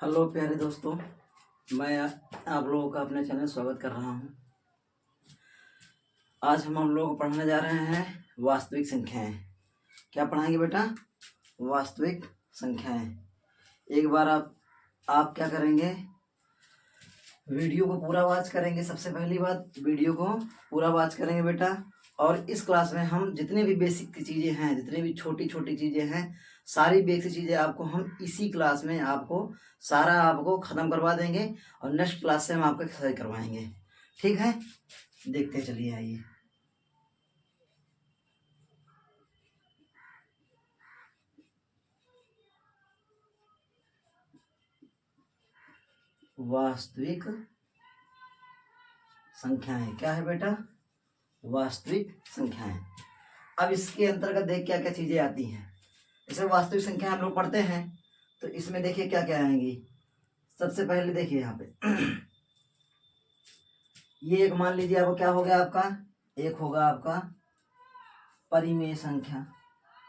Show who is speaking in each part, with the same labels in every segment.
Speaker 1: Hello प्यारे दोस्तों, मैं आप लोगों का अपने चैनल स्वागत कर रहा हूं। आज हम लोग पढ़ने जा रहे हैं वास्तविक संख्याएं। क्या पढ़ाएंगे बेटा? वास्तविक संख्याएं। एक बार आप क्या करेंगे, वीडियो को पूरा वॉच करेंगे। सबसे पहली बात, वीडियो को पूरा वॉच करेंगे बेटा। और इस क्लास में हम जितने भी बेसिक चीज़ें हैं, जितने भी छोटी छोटी चीज़ें हैं, सारी बेसिक चीज़ें आपको हम इसी क्लास में आपको ख़त्म करवा देंगे। और नेक्स्ट क्लास से हम आपको एक्सरसाइज करवाएंगे। ठीक है, देखते चलिए। आइए, वास्तविक संख्याएं क्या है बेटा? वास्तविक संख्याएं। अब इसके अंतर्गत देख क्या क्या चीज़ें आती हैं। जैसे वास्तविक संख्या हम लोग पढ़ते हैं तो इसमें देखिए क्या क्या आएंगी। सबसे पहले देखिए यहाँ पे ये एक मान लीजिए आपको क्या हो गया, आपका एक होगा आपका परिमेय संख्या।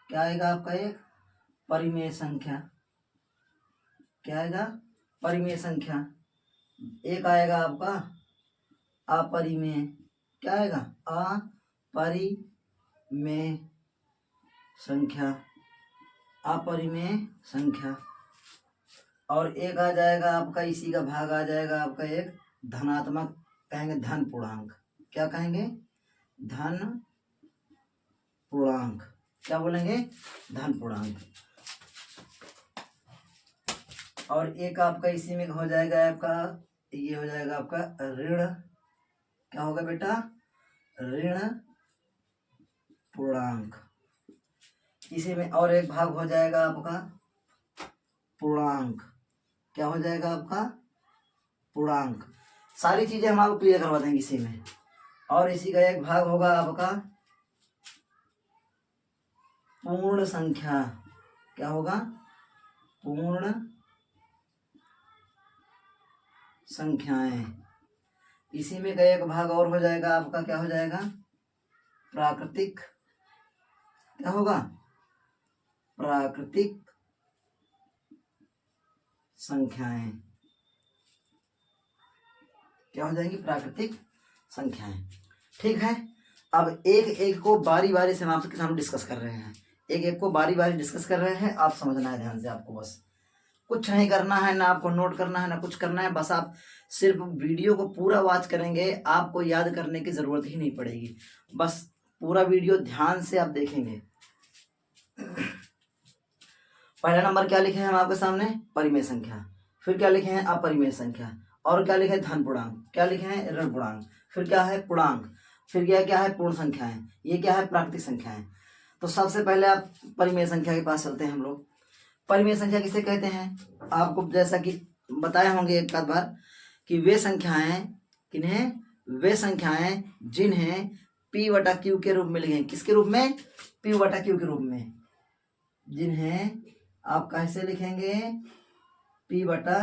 Speaker 1: क्या आएगा आपका? एक परिमेय संख्या। क्या आएगा? परिमेय संख्या। एक आएगा आपका अपरिमेय। क्या आएगा? अपरिमेय संख्या। अपरिमेय संख्या। और एक आ जाएगा आपका, इसी का भाग आ जाएगा आपका एक धनात्मक, कहेंगे धन पूर्णांक। क्या कहेंगे? धन पूर्णांक। क्या बोलेंगे? धन पूर्णांक। और एक आपका इसी में हो जाएगा आपका, ये हो जाएगा आपका ऋण। क्या होगा बेटा? ऋण पूर्णांक। इसी में और एक भाग हो जाएगा आपका पूर्णांक। क्या हो जाएगा आपका? पूर्णांक। सारी चीजें हम आपको क्लियर करवा देंगे इसी में। और इसी का एक भाग होगा आपका पूर्ण संख्या। क्या होगा? पूर्ण संख्याएं। इसी में का एक भाग और हो जाएगा आपका, क्या हो जाएगा? प्राकृतिक। क्या होगा? प्राकृतिक संख्याएं। क्या हो जाएंगी? प्राकृतिक संख्याएं। ठीक है, अब एक एक को बारी बारी से हम आपके सामने डिस्कस कर रहे हैं। एक एक को बारी बारी डिस्कस कर रहे हैं। आप समझना है ध्यान से। आपको बस कुछ नहीं करना है, ना आपको नोट करना है, ना कुछ करना है। बस आप सिर्फ वीडियो को पूरा वॉच करेंगे, आपको याद करने की जरूरत ही नहीं पड़ेगी। बस पूरा वीडियो ध्यान से आप देखेंगे। पहला नंबर क्या लिखे हैं हम आपके सामने? परिमेय संख्या। फिर क्या लिखे हैं? अपरिमेय संख्या। और क्या लिखे हैं? धन पूर्णांक। क्या लिखे हैं? ऋण पूर्णांक। फिर क्या है? पूर्णांक। फिर क्या है? पूर्ण संख्याएं। ये क्या है? प्राकृतिक संख्याएं। तो सबसे पहले आप परिमेय संख्या के पास चलते हैं हम लोग। परिमेय संख्या किसे कहते हैं? आपको जैसा कि बताए होंगे एक आध बार कि वे संख्याएं, किन्हें? वे संख्याएं जिन्हें P बटा Q के रूप में लिखे। किसके रूप में? P बटा Q के रूप में। जिन्हें आप कैसे लिखेंगे? P बटा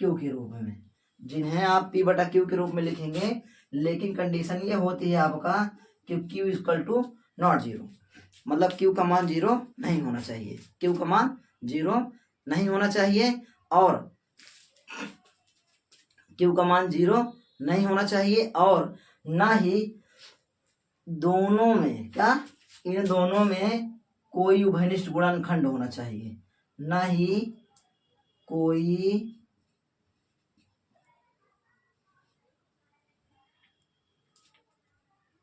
Speaker 1: Q के रूप में। जिन्हें आप P बटा Q के रूप में लिखेंगे, लेकिन कंडीशन ये होती है आपका कि Q equal to not zero. मतलब Q का मान जीरो नहीं होना चाहिए। Q का मान जीरो नहीं होना चाहिए। और Q का मान जीरो नहीं होना चाहिए। और ना ही दोनों में, क्या? इन दोनों में कोई उभयनिष्ठ गुणनखंड होना चाहिए। ना ही कोई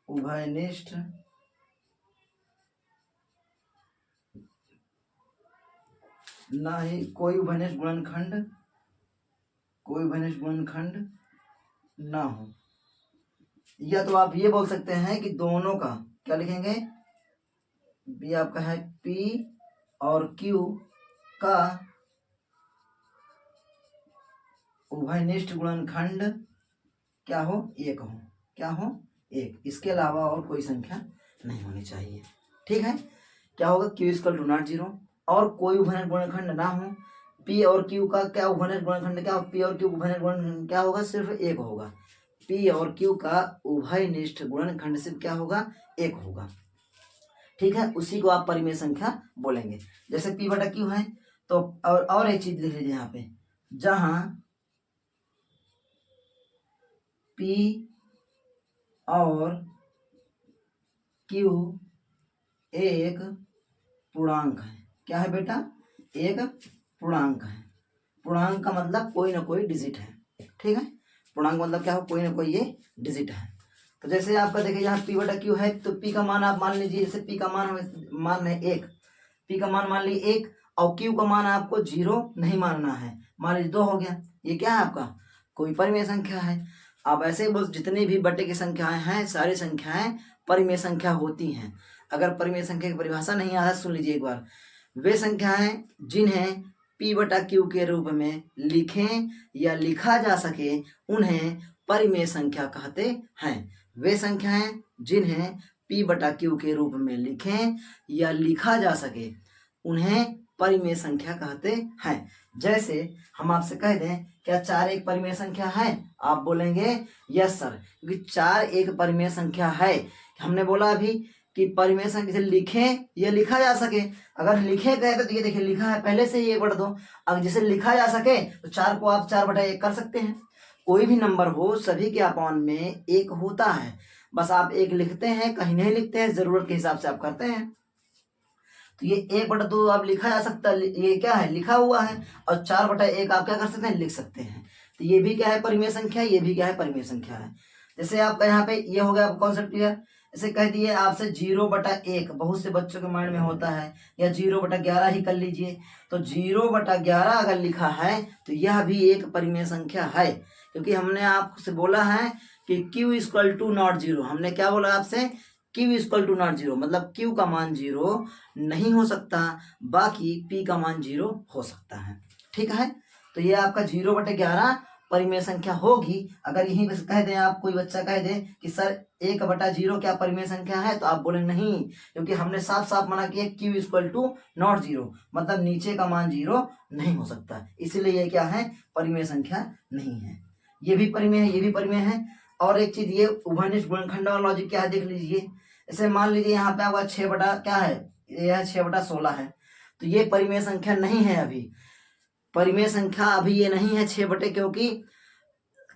Speaker 1: उभयनिष्ठ ना ही कोई उभयनिष्ठ गुणनखंड ना हो। या तो आप ये बोल सकते हैं कि दोनों का, क्या लिखेंगे? भी आपका है P और Q का उभयनिष्ठ गुणनखंड क्या हो? एक हो। क्या हो? एक। इसके अलावा और कोई संख्या नहीं होनी चाहिए। ठीक है, क्या होगा? Q equal to not zero. और कोई उभयनिष्ठ गुणनखंड ना हो। P और Q का क्या उभयनिष्ठ गुणनखंड? क्या P और Q उभयनिष्ठ गुणनखंड क्या होगा? सिर्फ एक होगा। P और Q का उभयनिष्ठ गुणनखंड सिर्फ क्या होगा? एक होगा। ठीक है, उसी को आप परिमेय संख्या बोलेंगे। जैसे P बटा Q है तो और एक चीज लिख लीजिए यहाँ पे। जहां P और Q एक पूर्णांक है। क्या है बेटा? एक पूर्णांक है। पूर्णांक का मतलब कोई ना कोई डिजिट है, ठीक है। पूर्णांक मतलब क्या हो? कोई ना कोई ये डिजिट है। तो जैसे आपका देखिए यहाँ P बटा Q है, तो P का मान आप मान लीजिए, जैसे P का मान है 1, P का मान लीजिए 1 और Q का मान आपको 0 नहीं मानना है, मान लीजिए 2 हो गया। ये क्या है आपका? कोई परिमेय संख्या है। आप ऐसे ही बोल, जितनी भी बटे की संख्याएं हैं सारी संख्याएं परिमेय संख्या होती हैं। अगर परिमेय संख्या की परिभाषा नहीं आता सुन लीजिए एक बार। वे संख्याएं जिन्हें P बटा Q के रूप में लिखें या लिखा जा सके उन्हें परिमेय संख्या कहते हैं। वे संख्याएं जिन्हें P बटा Q के रूप में लिखें या लिखा जा सके उन्हें परिमेय संख्या कहते हैं। जैसे हम आपसे कह दें क्या 4 एक परिमेय संख्या है? आप बोलेंगे यस सर, क्योंकि 4 एक परिमेय संख्या है। हमने बोला अभी कि परिमेय संख्या से लिखें या लिखा जा सके। अगर लिखे गए तो ये देखिए लिखा है पहले से ही 1 बटा 2। अगर जिसे लिखा जा सके तो 4 को आप 4 बटा 1 कर सकते हैं। कोई भी नंबर हो सभी के अपॉन में 1 होता है, बस आप 1 लिखते हैं, कहीं नहीं लिखते हैं, जरूरत के हिसाब से आप करते हैं। तो ये 1 बटा 2 आप लिखा जा सकता है, ये क्या है? लिखा हुआ है। और 4 बटा 1 आप क्या कर सकते हैं? लिख सकते हैं। तो ये भी क्या है? परिमेय संख्या। ये भी क्या है? परिमेय संख्या है। जैसे आपका यहाँ पे ये हो गया आपका कॉन्सेप्ट क्लियर। जैसे कह दिए आपसे 0 बटा 1, बहुत से बच्चों के माइंड में होता है, या 0 बटा 11 ही कर लीजिए। तो 0 बटा 11 अगर लिखा है तो यह भी एक परिमेय संख्या है, क्योंकि हमने आपसे बोला है कि Q इक्वल टू नॉट 0। हमने क्या बोला आपसे? Q इक्वल टू नॉट 0, मतलब Q का मान 0 नहीं हो सकता, बाकी P का मान 0 हो सकता है, ठीक है। तो ये आपका 0 बटे 11 परिमेय संख्या होगी। अगर यहीं बस कह दें, आप कोई बच्चा कह दे कि सर 1 बटा 0 क्या परिमेय संख्या है, तो आप बोले नहीं, क्योंकि हमने साफ साफ मना किया Q इक्वल टू नॉट 0, मतलब नीचे का मान 0 नहीं हो सकता, इसलिए ये क्या है? परिमेय संख्या नहीं है। ये भी परिमेय है, ये भी परिमेय है। और एक चीज, ये उभयनिष्ठ गुणनखंड वाला लॉजिक क्या है देख लीजिए। जैसे मान लीजिए यहाँ पे आपका 6 बटा क्या है? यह 6 बटा 16 है, तो ये परिमेय संख्या नहीं है। अभी परिमेय संख्या अभी ये नहीं है 6 बटे, क्योंकि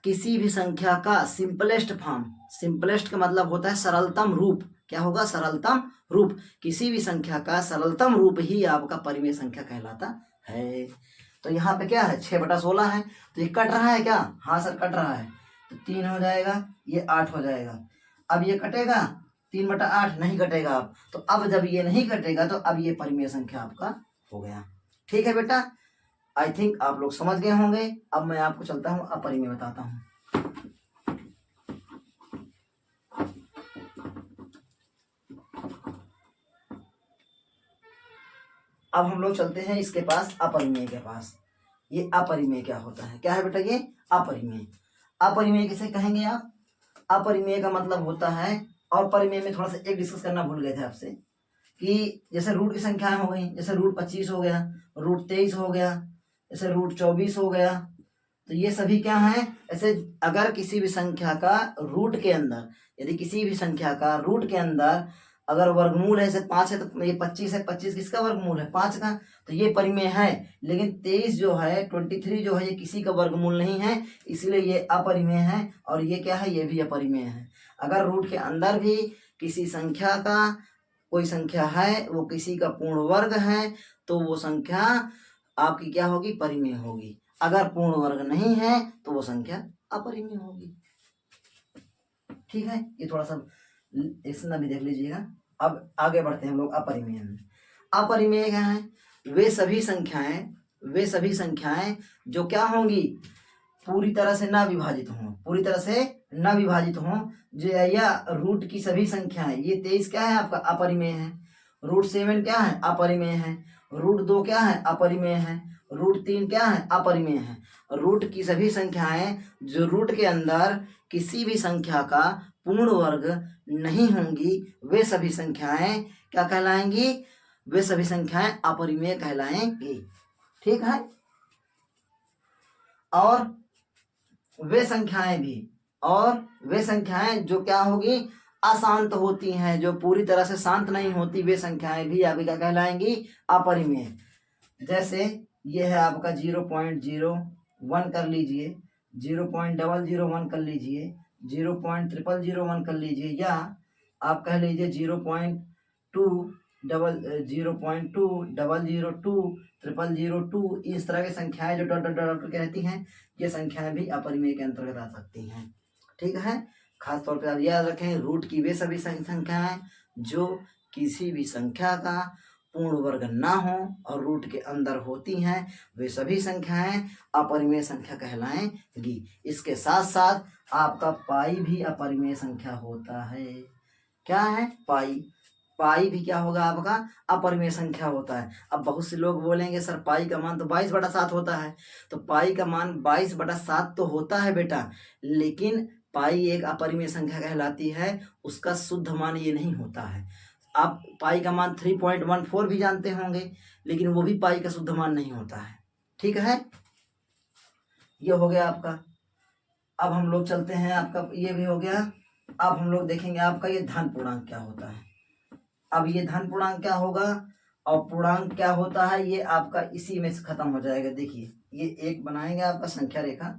Speaker 1: किसी भी संख्या का सिंपलेस्ट फॉर्म, सिंपलेस्ट का मतलब होता है सरलतम रूप। क्या होगा? सरलतम रूप। किसी भी संख्या का सरलतम रूप ही आपका परिमेय संख्या कहलाता है। तो यहाँ पे क्या है? 6 बटा 16 है, तो ये कट रहा है क्या? हाँ सर कट रहा है, तो 3 हो जाएगा, ये 8 हो जाएगा। अब ये कटेगा 3 बटा 8 नहीं कटेगा। अब तो अब जब ये नहीं कटेगा तो अब ये परिमेय संख्या आपका हो गया, ठीक है बेटा। आई थिंक आप लोग समझ गए होंगे। अब मैं आपको चलता हूँ अपरिमेय बताता हूँ। अब हम लोग चलते हैं इसके पास, अपरिमेय के पास। ये अपरिमेय क्या होता है? क्या है बेटा ये? अपरिमेय। अपरिमेय किसे कहेंगे आप? अपरिमेय का मतलब होता है, और परिमेय में थोड़ा सा एक डिस्कस करना भूल गए थे आपसे, कि जैसे रूट की संख्याएं हो गई, जैसे रूट 25 हो गया, रूट 23 हो गया, जैसे रूट 24 हो गया, तो ये सभी क्या है? ऐसे अगर किसी भी संख्या का रूट के अंदर, यदि किसी भी संख्या का रूट के अंदर अगर वर्गमूल है, जैसे 5 है तो ये 25 है, 25 किसका वर्गमूल है? 5 का, तो ये परिमेय है। लेकिन 23 जो है, 23 जो है, ये किसी का वर्गमूल नहीं है, इसलिए ये अपरिमेय है। और ये क्या है? ये भी अपरिमेय है। अगर रूट के अंदर भी किसी संख्या का कोई संख्या है, वो किसी का पूर्ण वर्ग है, तो वो संख्या आपकी क्या होगी? परिमेय होगी। अगर पूर्ण वर्ग नहीं है तो वो संख्या अपरिमेय होगी, ठीक है। ये थोड़ा सा इसमें भी देख लीजिएगा। अब आगे बढ़ते हैं हम लोग अपरिमेय में। अपरिमेय क्या है? वे सभी संख्याएं जो क्या होंगी? पूरी तरह से ना विभाजित हों, पूरी तरह से ना विभाजित हों, जो या रूट की सभी संख्याएं, ये 23 क्या है आपका? अपरिमेय है। रूट 7 क्या है? अपरिमेय है। रूट 2 क्या है? अपरिमेय है। रूट 3 क्या है? अपरिमेय है। रूट की सभी संख्याएं जो रूट के अंदर किसी भी संख्या का पूर्ण वर्ग नहीं होंगी, वे सभी संख्याएं क्या कहलाएंगी? वे सभी संख्याएं अपरिमेय कहलाएंगी, ठीक है। और वे संख्याएं जो क्या होगी? अशांत होती हैं, जो पूरी तरह से शांत नहीं होती, वे संख्याएं भी आपकी क्या कहलाएंगी? अपरिमेय। जैसे ये है आपका 0.0, 1 कर लीजिए, 0.001 कर लीजिए, 0.0001 कर लीजिए, या आप कह लीजिए 0.2000002 इस तरह की संख्याएं जो डॉट डॉट डॉट करके रहती हैं, ये संख्याएं भी अपरिमेय के अंतर्गत आ सकती हैं। ठीक है, खास तौर पर आप याद रखें, रूट की वे सभी संख्याएं जो किसी भी संख्या का पूर्ण वर्ग ना हो और रूट के अंदर होती हैं, वे सभी संख्याएं अपरिमेय संख्या कहलाएंगी। इसके साथ साथ आपका पाई भी अपरिमेय संख्या होता है। क्या है? पाई। पाई भी क्या होगा आपका? अपरिमेय संख्या होता है। अब बहुत से लोग बोलेंगे सर पाई का मान तो 22/7 होता है। तो पाई का मान 22/7 तो होता है बेटा, लेकिन पाई एक अपरिमेय संख्या कहलाती है, उसका शुद्ध मान ये नहीं होता है। आप पाई का मान 3.14 भी जानते होंगे, लेकिन वो भी पाई का शुद्ध मान नहीं होता है। ठीक है, ये हो गया आपका। अब हम लोग चलते हैं, आपका ये भी हो गया। अब हम लोग देखेंगे आपका ये धन पूर्णांक क्या होता है। अब ये धन पूर्णांक क्या होगा और पूर्णांक क्या होता है, ये आपका इसी में से खत्म हो जाएगा। देखिए, ये एक बनाएंगे आपका संख्या रेखा।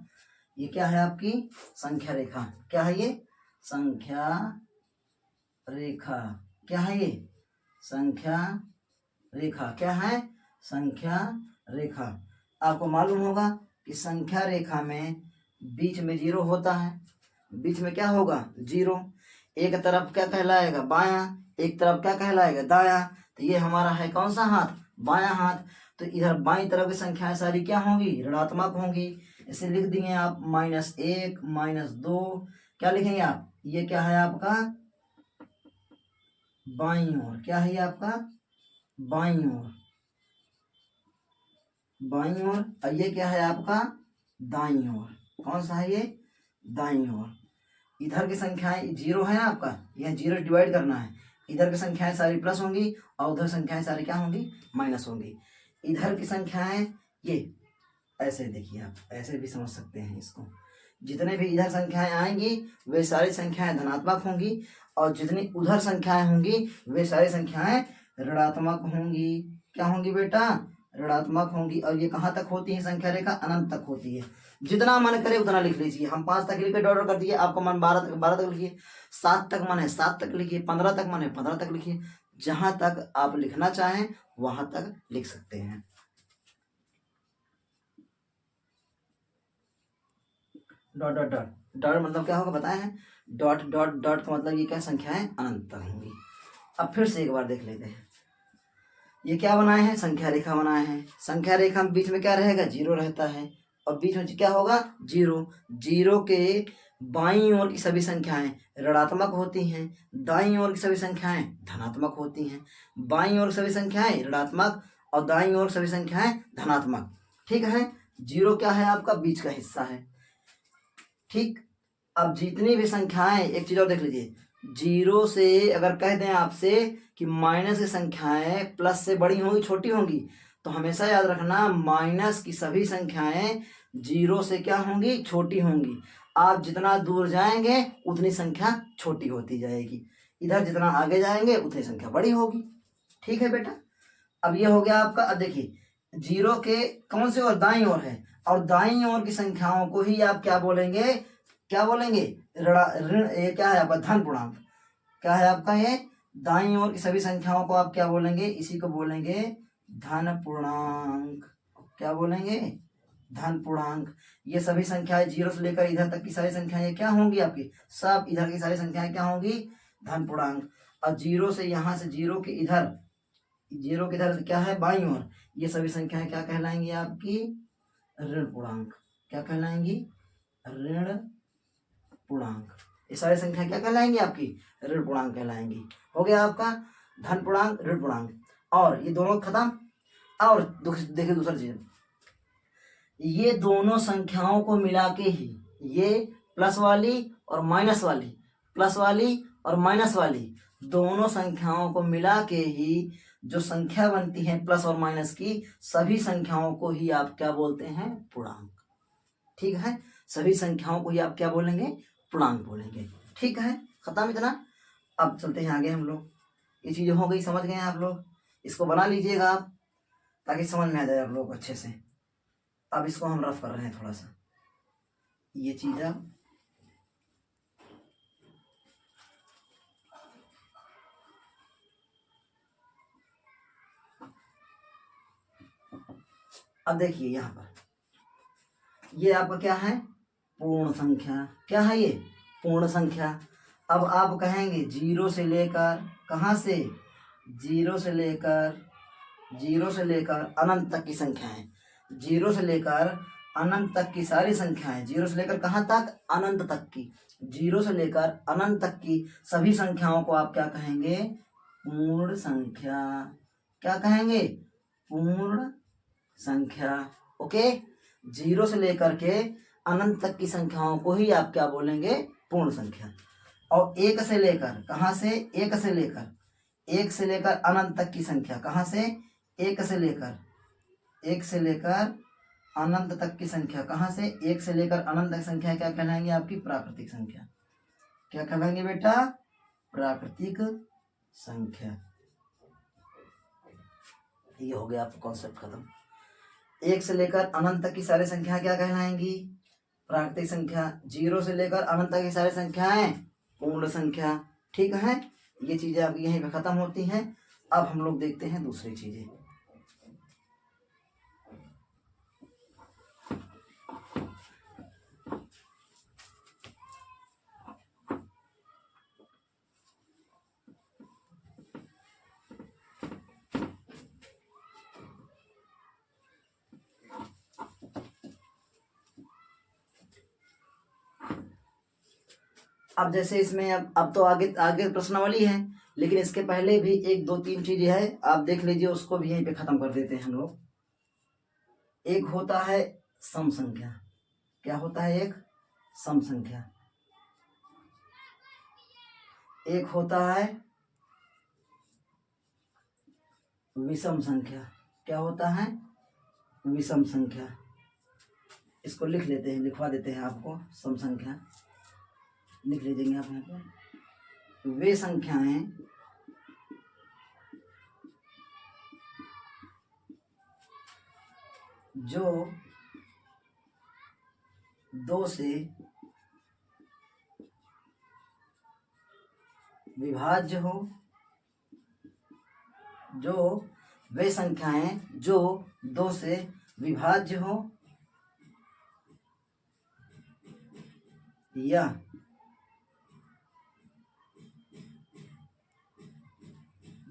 Speaker 1: ये क्या है? आपकी संख्या रेखा। क्या है ये? संख्या रेखा। क्या है ये? संख्या रेखा। क्या है? संख्या रेखा। आपको मालूम होगा कि संख्या रेखा में बीच में 0 होता है। बीच में क्या होगा? 0। एक तरफ क्या कहलाएगा? बायां। एक तरफ क्या कहलाएगा? दायां। तो ये हमारा है कौन सा हाथ? बायां हाथ। तो इधर बाईं तरफ की संख्याएं सारी क्या होंगी? ऋणात्मक होंगी। इसे लिख दिए आप -1 -2। क्या लिखेंगे आप? ये क्या है आपका? बाईं ओर। क्या है ये आपका? बाईं ओर। बाईं ओर। और ये क्या है आपका? दाईं ओर। कौन सा है ये? दाईं ओर। इधर की संख्याएं 0 है आपका, यह 0 डिवाइड करना है। इधर की संख्याएं सारी प्लस होंगी और उधर संख्याएं सारी क्या होंगी? माइनस होंगी। इधर की संख्याएं ये ऐसे, देखिए आप ऐसे भी समझ सकते हैं इसको। जितने भी इधर संख्याएं आएंगी वे सारी संख्याएं धनात्मक होंगी, और जितनी उधर संख्याएं होंगी वे सारी संख्याएं ऋणात्मक होंगी। क्या होंगी बेटा? ऋणात्मक होंगी। और ये कहाँ तक होती है संख्या रेखा? अनंत तक होती है। जितना मन करे उतना लिख लीजिए। हम 5 तक लिख के डॉट कर दिए, आपका मन 12 तक लिखिए। 7 तक मन है 7 तक लिखिए। 15 तक मन है 15 तक लिखिए। जहां तक आप लिखना चाहें वहां तक लिख सकते हैं। डॉट डॉट डॉट डॉट मतलब क्या होगा बताए हैं? डॉट डॉट डॉट का मतलब ये क्या? संख्याएं अनंत तक होंगी। अब फिर से एक बार देख लेते हैं। ये क्या बनाए हैं? संख्या रेखा बनाए हैं। संख्या रेखा में बीच में क्या रहेगा? 0 रहता है। और बीच में क्या होगा? 0। 0 के बाईं ओर की सभी संख्याएं ऋणात्मक होती हैं, दाईं ओर की सभी संख्याएं धनात्मक होती हैं। बाईं ओर की सभी संख्याएं ऋणात्मक और दाईं ओर की सभी संख्याएं धनात्मक। ठीक है, 0 क्या है आपका? बीच का हिस्सा है। ठीक, अब जितनी भी संख्याएं, एक चीज और देख लीजिए, 0 से अगर कह दें आपसे कि माइनस की संख्याएं प्लस से बड़ी होंगी छोटी होंगी, तो हमेशा याद रखना माइनस की सभी संख्याएं 0 से क्या होंगी? छोटी होंगी। आप जितना दूर जाएंगे उतनी संख्या छोटी होती जाएगी, इधर जितना आगे जाएंगे उतनी संख्या बड़ी होगी। ठीक है बेटा, अब ये हो गया आपका। अब देखिए, 0 के कौन से ओर? दाईं ओर है, और दाईं ओर की संख्याओं को ही आप क्या बोलेंगे? क्या बोलेंगे? ऋण। ये क्या है आपका? धन पूर्णांक। क्या है आपका? ये दाईं ओर की सभी संख्याओं को आप क्या बोलेंगे? इसी को बोलेंगे धन पूर्णांक। क्या बोलेंगे? धन पूर्णांक। ये सभी संख्याएं 0 से लेकर इधर तक की सारी संख्याएं क्या होंगी आपकी? सब इधर की सारी संख्याएं क्या होंगी? धन पूर्णांक। और 0 से यहाँ से 0 के इधर, 0 के इधर क्या है? बाईं ओर। ये सभी संख्याएं क्या कहलाएंगी आपकी? ऋण पूर्णांक। क्या कहलाएंगी? ऋण पूर्णांक। ये सारी संख्या क्या कहलाएंगी आपकी? ऋण पूर्णांक कहलाएंगी। हो गया आपका धन पूर्णांक, ऋण पूर्णांक। और ये दोनों खत्म। और देखिए दूसरा चीज, ये दोनों संख्याओं को मिला के ही, ये प्लस वाली और माइनस वाली, प्लस वाली और माइनस वाली दोनों संख्याओं को मिला के ही जो संख्या बनती है प्लस और माइनस की, सभी संख्याओं को ही आप क्या बोलते हैं? पूर्णांक। ठीक है, सभी संख्याओं को ही आप क्या बोलेंगे? पूर्णांक बोलेंगे। ठीक है, खत्म इतना। अब चलते हैं आगे हम लोग। ये चीजें हो गई, समझ गए आप लोग? इसको बना लीजिएगा आप, ताकि समझ में आ जाए आप लोग अच्छे से। अब इसको हम रफ कर रहे हैं थोड़ा सा, ये चीज अब देखिए यहाँ पर ये आपका क्या है, पूर्ण संख्या। क्या है ये, पूर्ण संख्या। अब आप कहेंगे जीरो से लेकर, कहाँ से, जीरो से लेकर अनंत तक की संख्याएं, जीरो से लेकर अनंत तक की सारी संख्याएं, जीरो से लेकर कहाँ तक, अनंत तक की, जीरो से लेकर अनंत तक की सभी संख्याओं को आप क्या कहेंगे, पूर्ण संख्या। क्या कहेंगे, पूर्ण संख्या। ओके, जीरो से लेकर के अनंत तक की संख्याओं को ही आप क्या बोलेंगे, पूर्ण संख्या। और एक से लेकर, कहाँ से, एक से लेकर अनंत तक की संख्या, कहाँ से, एक से लेकर अनंत तक की संख्या, कहाँ से, एक से लेकर अनंत तक संख्या क्या कहलाएंगे, आपकी प्राकृतिक संख्या। क्या कहलाएंगे बेटा, प्राकृतिक संख्या। ये हो गया आपका कॉन्सेप्ट खत्म। एक से लेकर अनंत तक की सारी संख्या क्या कहलाएंगी, प्राकृतिक संख्या। जीरो से लेकर अनंत तक की सारी संख्याएं पूर्ण संख्या। ठीक है, ये चीजें आपकी यहीं पे खत्म होती हैं। अब हम लोग देखते हैं दूसरी चीजें। अब जैसे इसमें अब तो आगे आगे प्रश्नावली है, लेकिन इसके पहले भी एक दो तीन चीजें है, आप देख लीजिए, उसको भी यहीं पे खत्म कर देते हैं हम लोग। एक होता है सम संख्या। क्या होता है, एक सम संख्या। एक होता है विषम संख्या। क्या होता है, विषम संख्या। इसको लिख लेते हैं, लिखवा देते हैं आपको, सम संख्या लिख लीजिएंगे आप यहाँ पे। वे संख्याएं जो दो से विभाज्य हो, जो वे संख्याएं जो दो से विभाज्य हो या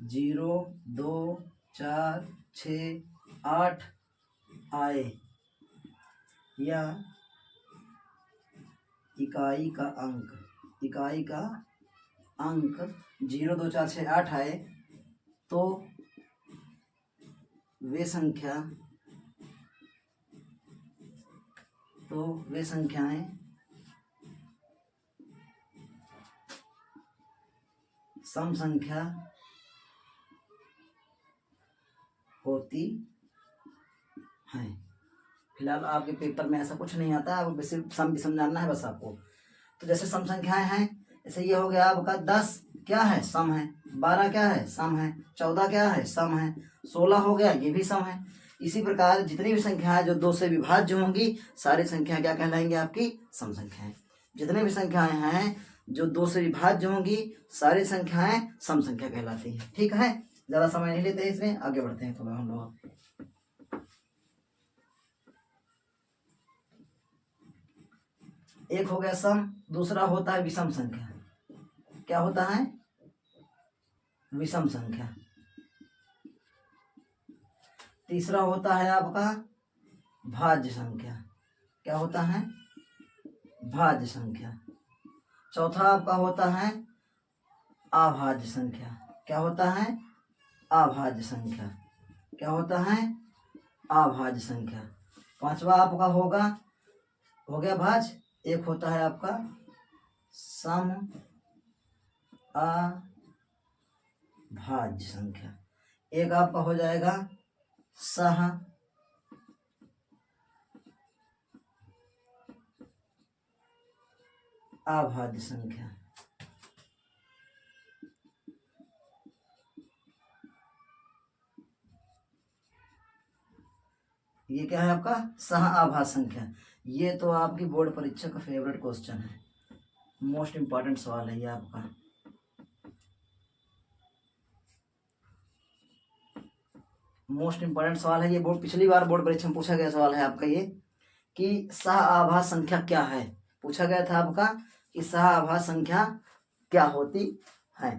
Speaker 1: जीरो, दो, चार, 6, 8 आए, या इकाई का अंक 0, 2, 4, 6, 8 आए, तो वे संख्याएं सम संख्या होती हैं। फिलहाल आपके पेपर में ऐसा कुछ नहीं आता है, आपको सिर्फ सम भी समझाना है बस आपको। तो जैसे सम संख्याएं हैं, जैसे ये हो गया आपका 10 क्या है, सम है। 12 क्या है, सम है। 14 क्या है, सम है। 16 हो गया, ये भी सम है। इसी प्रकार जितनी भी संख्याएं जो दो से विभाज्य होंगी, सारी संख्या क्या कहलाएंगी, आपकी सम संख्याएं। जितने भी संख्याएं हैं जो दो से विभाज्य होंगी, सारी संख्याएं सम संख्या कहलाती हैं। ठीक है, ज्यादा समय नहीं लेते हैं इसमें, आगे बढ़ते हैं थोड़ा हम लोग। एक हो गया सम, दूसरा होता है विषम संख्या। क्या होता है, विषम संख्या। तीसरा होता है आपका भाज्य संख्या। क्या होता है, भाज्य संख्या। चौथा आपका होता है अभाज्य संख्या। क्या होता है, अभाज्य संख्या। क्या होता है, अभाज्य संख्या। पांचवा आपका होगा, हो गया भाज्य। एक होता है आपका सम अभाज्य संख्या। एक आपका हो जाएगा सह अभाज्य संख्या। ये क्या है आपका सह आभास संख्या। ये तो आपकी बोर्ड परीक्षा का फेवरेट क्वेश्चन है, मोस्ट इंपॉर्टेंट सवाल है ये आपका। मोस्ट इंपॉर्टेंट सवाल है ये, बोर्ड पिछली बार बोर्ड परीक्षा में पूछा गया सवाल है आपका ये, कि सह आभास संख्या क्या है। पूछा गया था आपका कि सह आभास संख्या क्या होती है।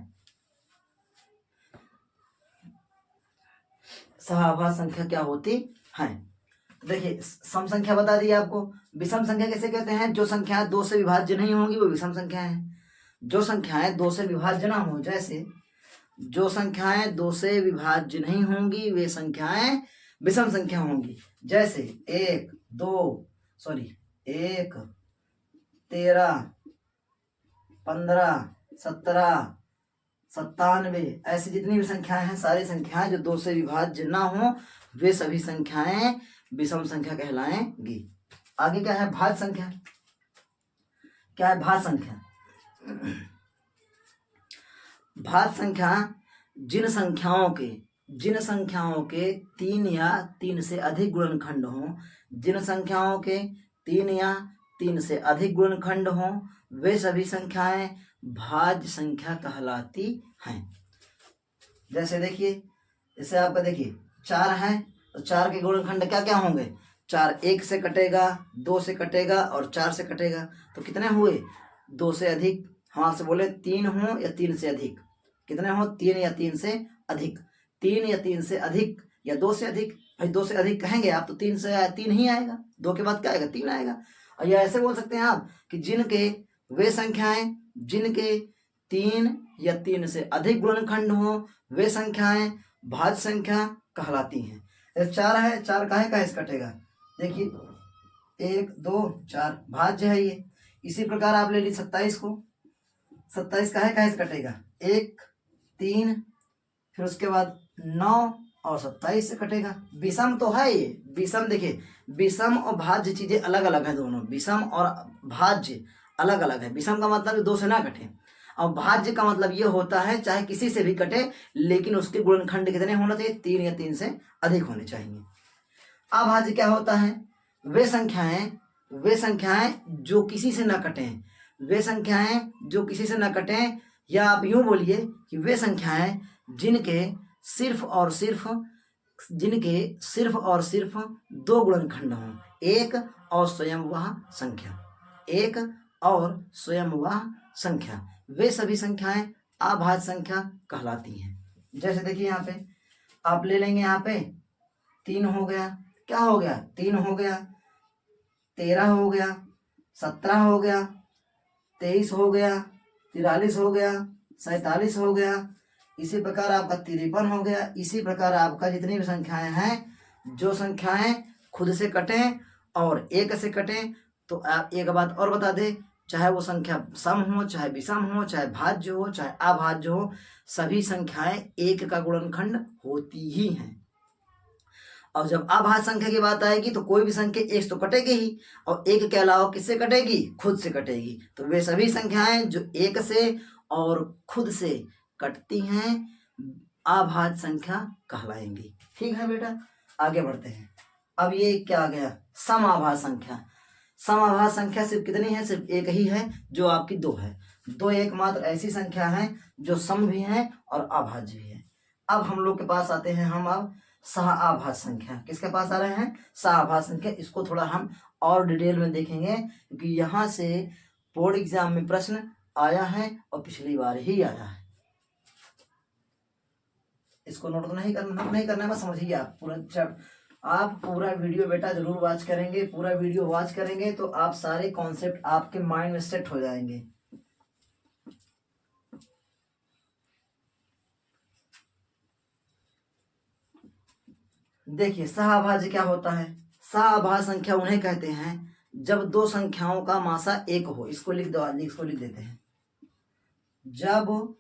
Speaker 1: सह आभास संख्या क्या होती है। देखिए सम संख्या बता दी आपको। विषम संख्या कैसे कहते हैं, जो संख्याएं दो से विभाज्य नहीं होंगी वो विषम संख्या है। जो संख्याएं दो से विभाज्य ना हो, जैसे जो संख्याएं दो से विभाज्य नहीं होंगी वे संख्याएं विषम संख्या होंगी। जैसे 1 13 15 17 97, ऐसी जितनी भी संख्याएं हैं सारी संख्याएं जो दो से विभाज्य ना हो वे सभी संख्याएं विषम संख्या कहलाएंगी। आगे क्या है भाज्य संख्या। क्या है भाज्य संख्या। भाज्य संख्या जिन संख्याओं के 3 या 3 से अधिक गुणनखंड हों, जिन संख्याओं के 3 या 3 से अधिक गुणनखंड हों वे सभी संख्याएं भाज्य संख्या कहलाती हैं। जैसे देखिए, जैसे आपका देखिए 4 है तो 4 के गुणनखंड क्या क्या होंगे, 4 1 से कटेगा, 2 से कटेगा और 4 से कटेगा, तो कितने हुए 2 से अधिक। हाँ से बोले 3 हो या 3 से अधिक, कितने हो 3 या 3 से अधिक। 3 या 3 से अधिक या 2 से अधिक, भाई 2 से अधिक कहेंगे आप तो 3 से 3 ही आएगा, 2 के बाद क्या आएगा 3 आएगा। और या ऐसे बोल सकते हैं आप कि जिनके वे संख्याएं जिनके 3 या 3 से अधिक गुणनखंड हो वे संख्याएं भाज्य संख्या कहलाती हैं। 4 है, 4 काहे से कटेगा, देखिए 1 2 4 भाज्य है ये। इसी प्रकार आप ले लीजिए 27 को, 27 काहे से कटेगा 1 3, फिर उसके बाद 9 और 27 से कटेगा। विषम तो है ये, विषम देखिए विषम और भाज्य चीजें अलग अलग है दोनों, विषम और भाज्य अलग अलग है। विषम का मतलब 2 से ना कटे और भाज्य का मतलब ये होता है चाहे किसी से भी कटे लेकिन उसके गुणनखंड कितने होने चाहिए 3 या 3 से अधिक होने चाहिए। अभाज्य क्या होता है, वे संख्याएं जो किसी से न कटें, वे संख्याएं जो किसी से न कटें, या आप यूं बोलिए कि वे संख्याएं जिनके सिर्फ और सिर्फ 2 गुणनखंड हों, एक और स्वयंवह संख्या, एक और स्वयंवह संख्या, वे सभी संख्याएं अभाज्य संख्या कहलाती हैं। जैसे देखिए यहाँ पे आप ले लेंगे, यहाँ पे 3 हो गया, क्या हो गया 3 हो गया, 13 हो गया, 17 हो गया, 23 हो गया, 43 हो गया, 47 हो गया, इसी प्रकार आपका 53 हो गया। इसी प्रकार आपका जितनी भी संख्याएं हैं, जो संख्याएं खुद से कटें और एक से कटें, तो आप एक बात और बता दें, चाहे वो संख्या सम हो, चाहे विषम हो, चाहे भाज्य हो, चाहे अभाज्य हो, सभी संख्याएं एक का गुणनखंड होती ही हैं। और जब अभाज्य संख्या की बात आएगी तो कोई भी संख्या एक तो कटेगी ही, और एक के अलावा किससे कटेगी, खुद से कटेगी। तो वे सभी संख्याएं जो एक से और खुद से कटती हैं अभाज्य संख्या कहलाएंगी। ठीक है बेटा, आगे बढ़ते हैं। अब ये क्या आ गया, समाभाज्य संख्या। समाभाज्य संख्या सिर्फ कितनी है, सिर्फ एक ही है जो आपकी 2 है। 2 एकमात्र ऐसी संख्या है जो सम भी है और अभाज्य भी है। अब हम लोग के पास आते हैं, हम अब सह संख्या। किसके पास आ रहे हैं, सह संख्या। इसको थोड़ा हम और डिटेल में देखेंगे क्योंकि यहाँ से बोर्ड एग्जाम में प्रश्न आया है और पिछली बार ही आया है। इसको नोट नहीं करना है, बस समझिए आप पूरा। आप पूरा वीडियो बेटा जरूर वॉच करेंगे, पूरा वीडियो वॉच करेंगे तो आप सारे कॉन्सेप्ट आपके माइंड में सेट हो जाएंगे। देखिए सहअभाज्य क्या होता है। सहअभाज्य संख्या उन्हें कहते हैं जब 2 संख्याओं का मासा 1 हो। इसको लिख दो, इसको लिख देते हैं। जब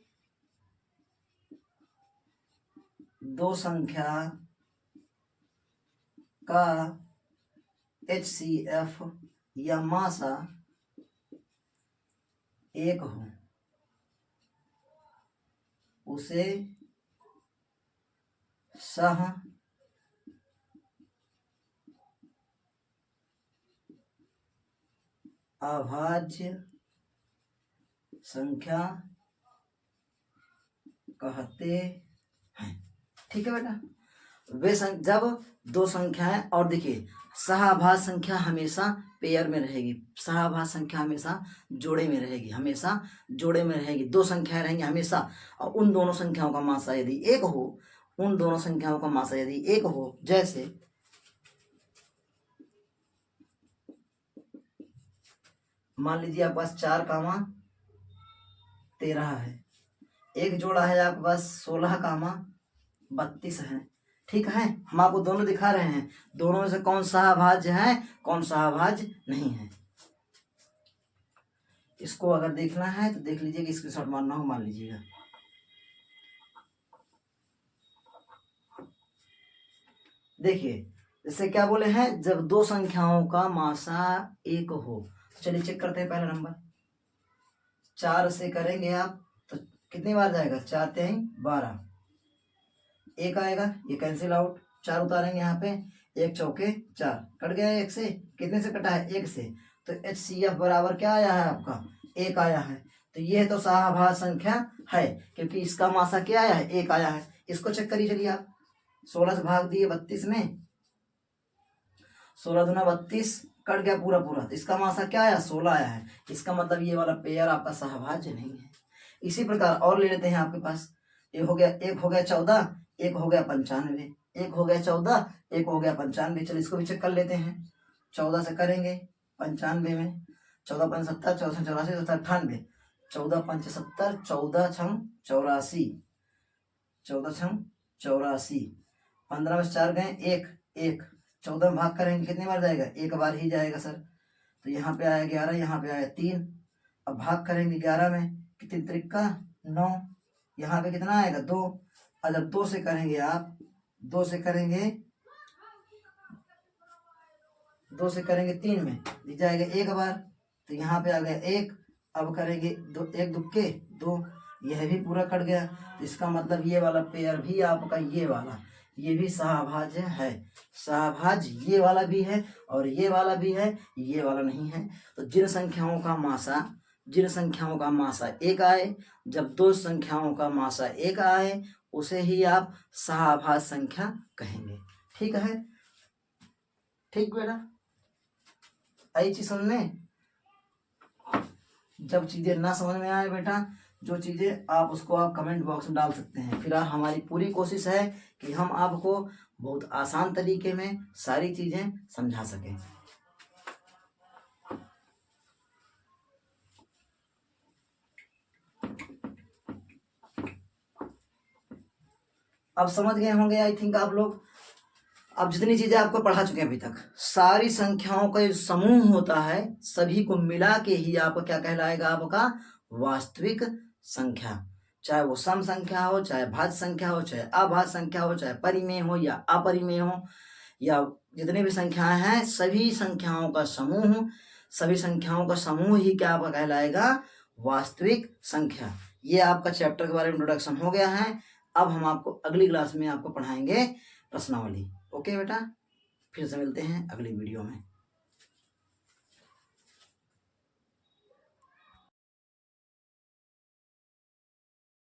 Speaker 1: 2 संख्या का HCF या मासा 1 हो उसे सह अभाज्य संख्या कहते हैं। ठीक है बेटा। वे जब दो संख्याएं, और देखिए सहाभाज्य संख्या हमेशा पेयर में रहेगी, सहाभाज्य संख्या हमेशा जोड़े में रहेगी, हमेशा जोड़े में रहेगी। दो संख्याएं रहेंगी हमेशा, और उन दोनों संख्याओं का मासा यदि एक हो, उन दोनों संख्याओं का मासा यदि एक हो, जैसे मान लीजिए आपके पास 4, 13 है, एक जोड़ा है आपके पास 16, 32 है। ठीक है, हम आपको दोनों दिखा रहे हैं, दोनों में से कौन सहाभाज्य है, कौन सहाभाज्य नहीं है। इसको अगर देखना है तो देख लीजिए कि स्क्रीनशॉट मारना हो मान लीजिएगा। देखिए इससे क्या बोले हैं, जब दो संख्याओं का मासा एक हो। तो चलिए चेक करते हैं। पहला नंबर 4 से करेंगे आप तो कितनी बार जाएगा, 4×3=12, एक आएगा, ये कैंसिल आउट, 4 उतारेंगे यहाँ पे, 1×4 कट गया, एक से कितने से कटा है, एक से। तो HCF बराबर क्या आया है आपका, एक आया है। तो ये तो सहाभाज्य संख्या है, क्योंकि इसका मासा क्या आया है, एक आया है। इसको चेक करिए, चलिए आप 16 से भाग दिए 32 में, 16 दूना 32, कट गया पूरा पूरा, तो इसका मासा क्या आया, 16 आया है। इसका मतलब ये वाला पेयर आपका सहाभाज्य नहीं है। इसी प्रकार और ले लेते हैं आपके पास, एक हो गया 14, एक हो गया 95, एक हो गया 14, एक हो गया 95। चलो इसको भी चेक कर लेते हैं। 14 से करेंगे 95 में, 14×5 70, 14×4 84, 98, 14×5 70, 14×6 84, 14×6 15 में 4 गए, एक 14 में भाग करेंगे कितनी बार जाएगा, एक बार ही जाएगा सर। तो यहाँ पे आया 11, यहाँ पे आया 3। अब भाग करेंगे 11 में, कितनी त्रिका 9, यहाँ पे कितना आएगा 2। और जब 2 से करेंगे आप, 2 से करेंगे 3 में दिख जाएगा एक बार, तो यहाँ पे आ गया 1। अब करेंगे 2, 1 दुक्के 2, यह भी पूरा कट गया। तो इसका मतलब ये वाला पेयर भी आपका, ये वाला, ये भी सहाभाज्य है। सहाभाज्य ये वाला भी है और ये वाला भी है, ये वाला नहीं है। तो जिन संख्याओं का मासा एक आए, जब दो संख्याओं का मासा एक आए, उसे ही आप सहाभाज्य संख्या कहेंगे। ठीक है, ठीक बेटा, आई चीज समझ में। जब चीजें ना समझ में आए बेटा, जो चीजें आप उसको आप कमेंट बॉक्स में डाल सकते हैं। फिर हमारी पूरी कोशिश है कि हम आपको बहुत आसान तरीके में सारी चीजें समझा सकें। अब समझ गए होंगे आई थिंक आप लोग। अब जितनी चीजें आपको पढ़ा चुके हैं अभी तक, सारी संख्याओं का जो समूह होता है, सभी को मिला के ही आपका क्या कहलाएगा, आपका वास्तविक संख्या। चाहे वो सम संख्या हो, चाहे भाज्य संख्या हो, चाहे अभाज्य संख्या हो, चाहे परिमेय हो या अपरिमेय हो, या जितने भी संख्याएं हैं, सभी संख्याओं का समूह ही क्या आपका कहलाएगा, वास्तविक संख्या। ये आपका चैप्टर के बारे में इंट्रोडक्शन हो गया है। अब हम आपको अगली क्लास में आपको पढ़ाएंगे प्रश्नावली। ओके बेटा, फिर से मिलते हैं अगली वीडियो में।